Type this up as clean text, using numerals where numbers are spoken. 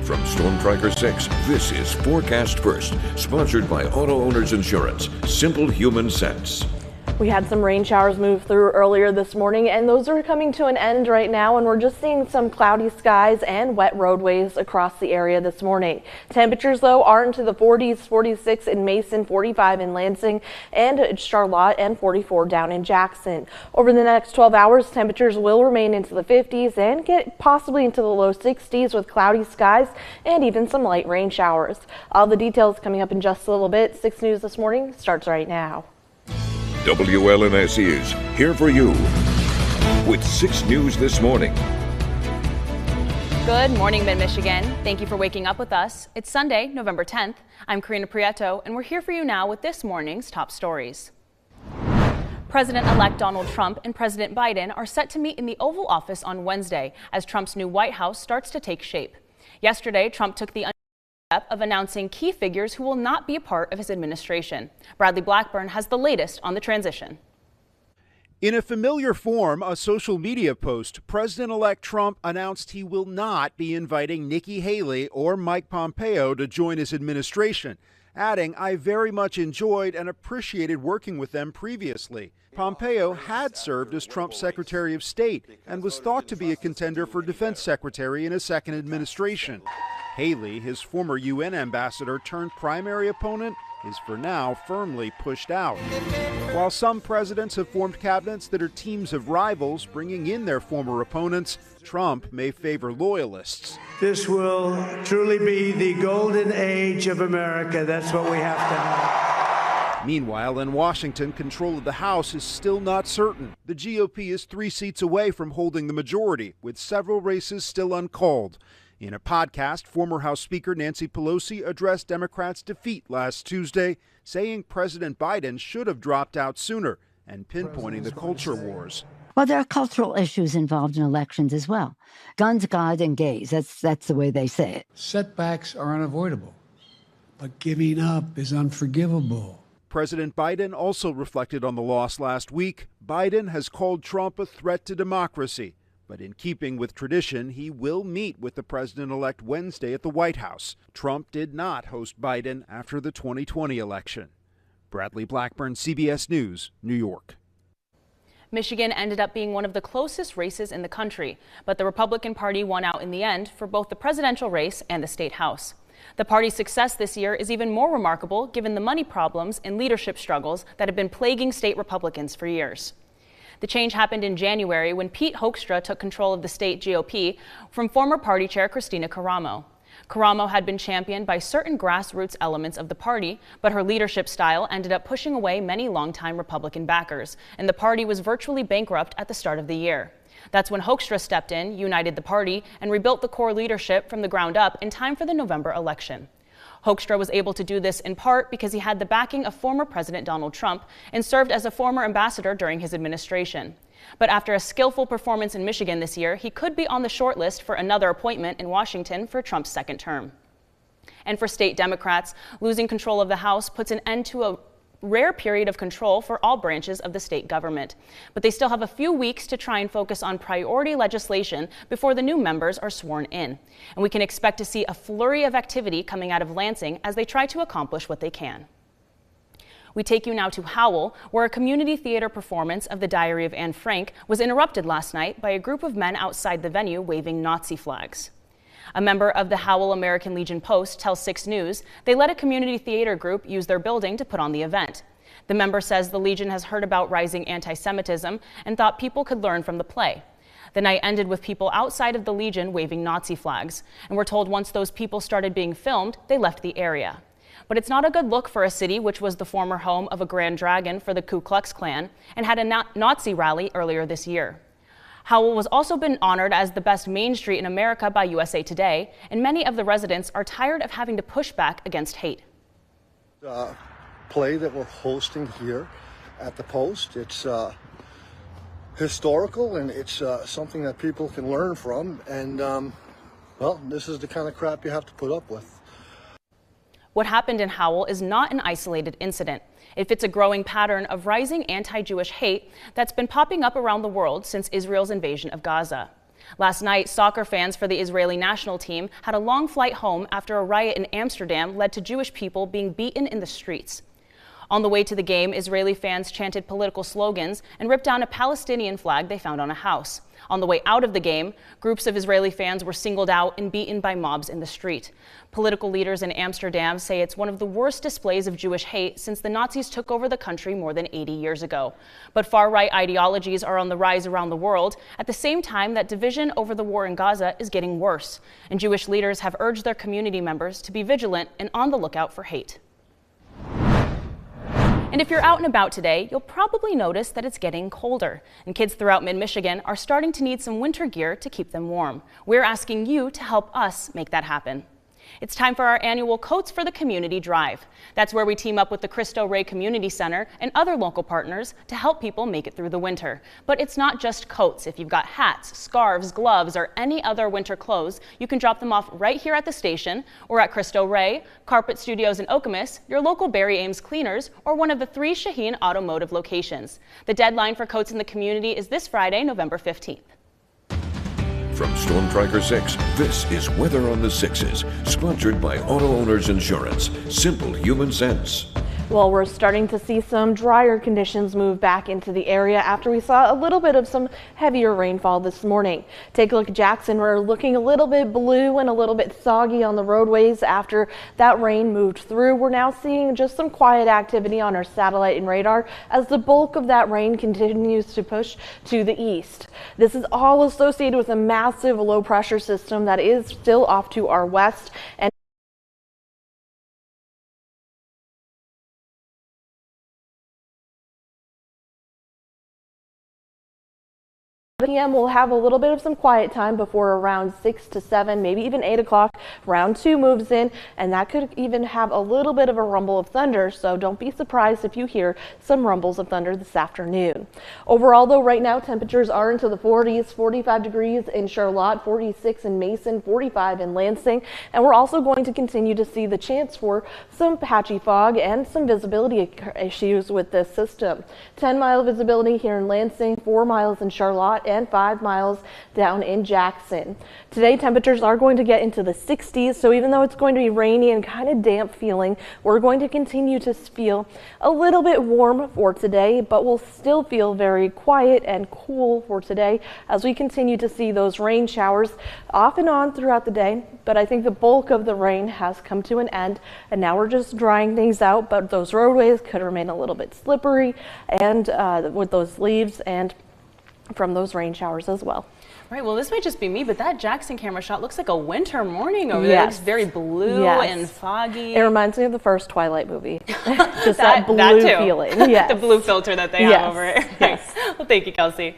From Storm Tracker 6, this is Forecast First, sponsored by Auto Owners Insurance. Simple human sense. We had some rain showers move through earlier this morning, and those are coming to an end right now, and we're just seeing some cloudy skies and wet roadways across the area this morning. Temperatures, though, are into the 40s, 46 in Mason, 45 in Lansing and Charlotte, and 44 down in Jackson. Over the next 12 hours, temperatures will remain into the 50s and get possibly into the low 60s with cloudy skies and even some light rain showers. All the details coming up in just a little bit. 6 News This Morning starts right now. WLNS is here for you with 6 News This Morning. Good morning, Mid-Michigan. Thank you for waking up with us. It's Sunday, November 10th. I'm Karina Prieto, and we're here for you now with this morning's top stories. President-elect Donald Trump and President Biden are set to meet in the Oval Office on Wednesday as Trump's new White House starts to take shape. Yesterday, Trump took the step of announcing key figures who will not be a part of his administration. Bradley Blackburn has the latest on the transition. In a familiar form, a social media post, President-elect Trump announced he will not be inviting Nikki Haley or Mike Pompeo to join his administration, adding, "I very much enjoyed and appreciated working with them previously." Pompeo had served as Trump's Secretary of State and was thought to be a contender for Defense Secretary in a second administration. Haley, his former UN ambassador turned primary opponent, is for now firmly pushed out. While some presidents have formed cabinets that are teams of rivals, bringing in their former opponents, Trump may favor loyalists. This will truly be the golden age of America. That's what we have to have. Meanwhile, in Washington, control of the House is still not certain. The GOP is 3 seats away from holding the majority, with several races still uncalled. In a podcast, former House Speaker Nancy Pelosi addressed Democrats' defeat last Tuesday, saying President Biden should have dropped out sooner and pinpointing the culture wars. Well, there are cultural issues involved in elections as well. Guns, God, and gays. That's the way they say it. Setbacks are unavoidable, but giving up is unforgivable. President Biden also reflected on the loss last week. Biden has called Trump a threat to democracy. But in keeping with tradition, he will meet with the president-elect Wednesday at the White House. Trump did not host Biden after the 2020 election. Bradley Blackburn, CBS News, New York. Michigan ended up being one of the closest races in the country, but the Republican Party won out in the end for both the presidential race and the state house. The party's success this year is even more remarkable given the money problems and leadership struggles that have been plaguing state Republicans for years. The change happened in January when Pete Hoekstra took control of the state GOP from former party chair Kristina Karamo. Karamo had been championed by certain grassroots elements of the party, but her leadership style ended up pushing away many longtime Republican backers, and the party was virtually bankrupt at the start of the year. That's when Hoekstra stepped in, united the party, and rebuilt the core leadership from the ground up in time for the November election. Hoekstra was able to do this in part because he had the backing of former President Donald Trump and served as a former ambassador during his administration. But after a skillful performance in Michigan this year, he could be on the short list for another appointment in Washington for Trump's second term. And for state Democrats, losing control of the House puts an end to a rare period of control for all branches of the state government. But they still have a few weeks to try and focus on priority legislation before the new members are sworn in. And we can expect to see a flurry of activity coming out of Lansing as they try to accomplish what they can. We take you now to Howell, where a community theater performance of The Diary of Anne Frank was interrupted last night by a group of men outside the venue waving Nazi flags. A member of the Howell American Legion Post tells 6 News they let a community theater group use their building to put on the event. The member says the Legion has heard about rising anti-Semitism and thought people could learn from the play. The night ended with people outside of the Legion waving Nazi flags, and we're told once those people started being filmed, they left the area. But it's not a good look for a city which was the former home of a Grand Dragon for the Ku Klux Klan and had a Nazi rally earlier this year. Howell was also been honored as the best main street in America by USA Today, and many of the residents are tired of having to push back against hate. Play that we're hosting here at the Post, it's historical and it's something that people can learn from, and well, this is the kind of crap you have to put up with. What happened in Howell is not an isolated incident. It fits a growing pattern of rising anti-Jewish hate that's been popping up around the world since Israel's invasion of Gaza. Last night, soccer fans for the Israeli national team had a long flight home after a riot in Amsterdam led to Jewish people being beaten in the streets. On the way to the game, Israeli fans chanted political slogans and ripped down a Palestinian flag they found on a house. On the way out of the game, groups of Israeli fans were singled out and beaten by mobs in the street. Political leaders in Amsterdam say it's one of the worst displays of Jewish hate since the Nazis took over the country more than 80 years ago. But far-right ideologies are on the rise around the world at the same time that division over the war in Gaza is getting worse. And Jewish leaders have urged their community members to be vigilant and on the lookout for hate. And if you're out and about today, you'll probably notice that it's getting colder, and kids throughout mid-Michigan are starting to need some winter gear to keep them warm. We're asking you to help us make that happen. It's time for our annual Coats for the Community Drive. That's where we team up with the Cristo Rey Community Center and other local partners to help people make it through the winter. But it's not just coats. If you've got hats, scarves, gloves, or any other winter clothes, you can drop them off right here at the station or at Cristo Rey, Carpet Studios in Okemos, your local Barry Ames Cleaners, or one of the 3 Shaheen Automotive locations. The deadline for coats in the community is this Friday, November 15th. From Storm Tracker 6, this is Weather on the Sixes, sponsored by Auto Owners Insurance. Simple human sense. Well, we're starting to see some drier conditions move back into the area after we saw a little bit of some heavier rainfall this morning. Take a look at Jackson. We're looking a little bit blue and a little bit soggy on the roadways after that rain moved through. We're now seeing just some quiet activity on our satellite and radar as the bulk of that rain continues to push to the east. This is all associated with a massive low pressure system that is still off to our west, and p.m. we'll have a little bit of some quiet time before around 6 to 7, maybe even 8 o'clock. Round 2 moves in, and that could even have a little bit of a rumble of thunder, so don't be surprised if you hear some rumbles of thunder this afternoon. Overall, though, right now temperatures are into the 40s, 45 degrees in Charlotte, 46 in Mason, 45 in Lansing, and we're also going to continue to see the chance for some patchy fog and some visibility issues with this system. 10-mile visibility here in Lansing, 4 miles in Charlotte, and 5 miles down in Jackson. Today temperatures are going to get into the 60s, so even though it's going to be rainy and kind of damp feeling, we're going to continue to feel a little bit warm for today, but we'll still feel very quiet and cool for today as we continue to see those rain showers off and on throughout the day. But I think the bulk of the rain has come to an end, and now we're just drying things out, but those roadways could remain a little bit slippery and with those leaves and from those rain showers as well. Right, well, this might just be me, but that Jackson camera shot looks like a winter morning over there. It's very blue and foggy. It reminds me of the first Twilight movie. Just that blue feeling. Yes. The blue filter that they have over it. Yes. Well, thank you, Kelsey.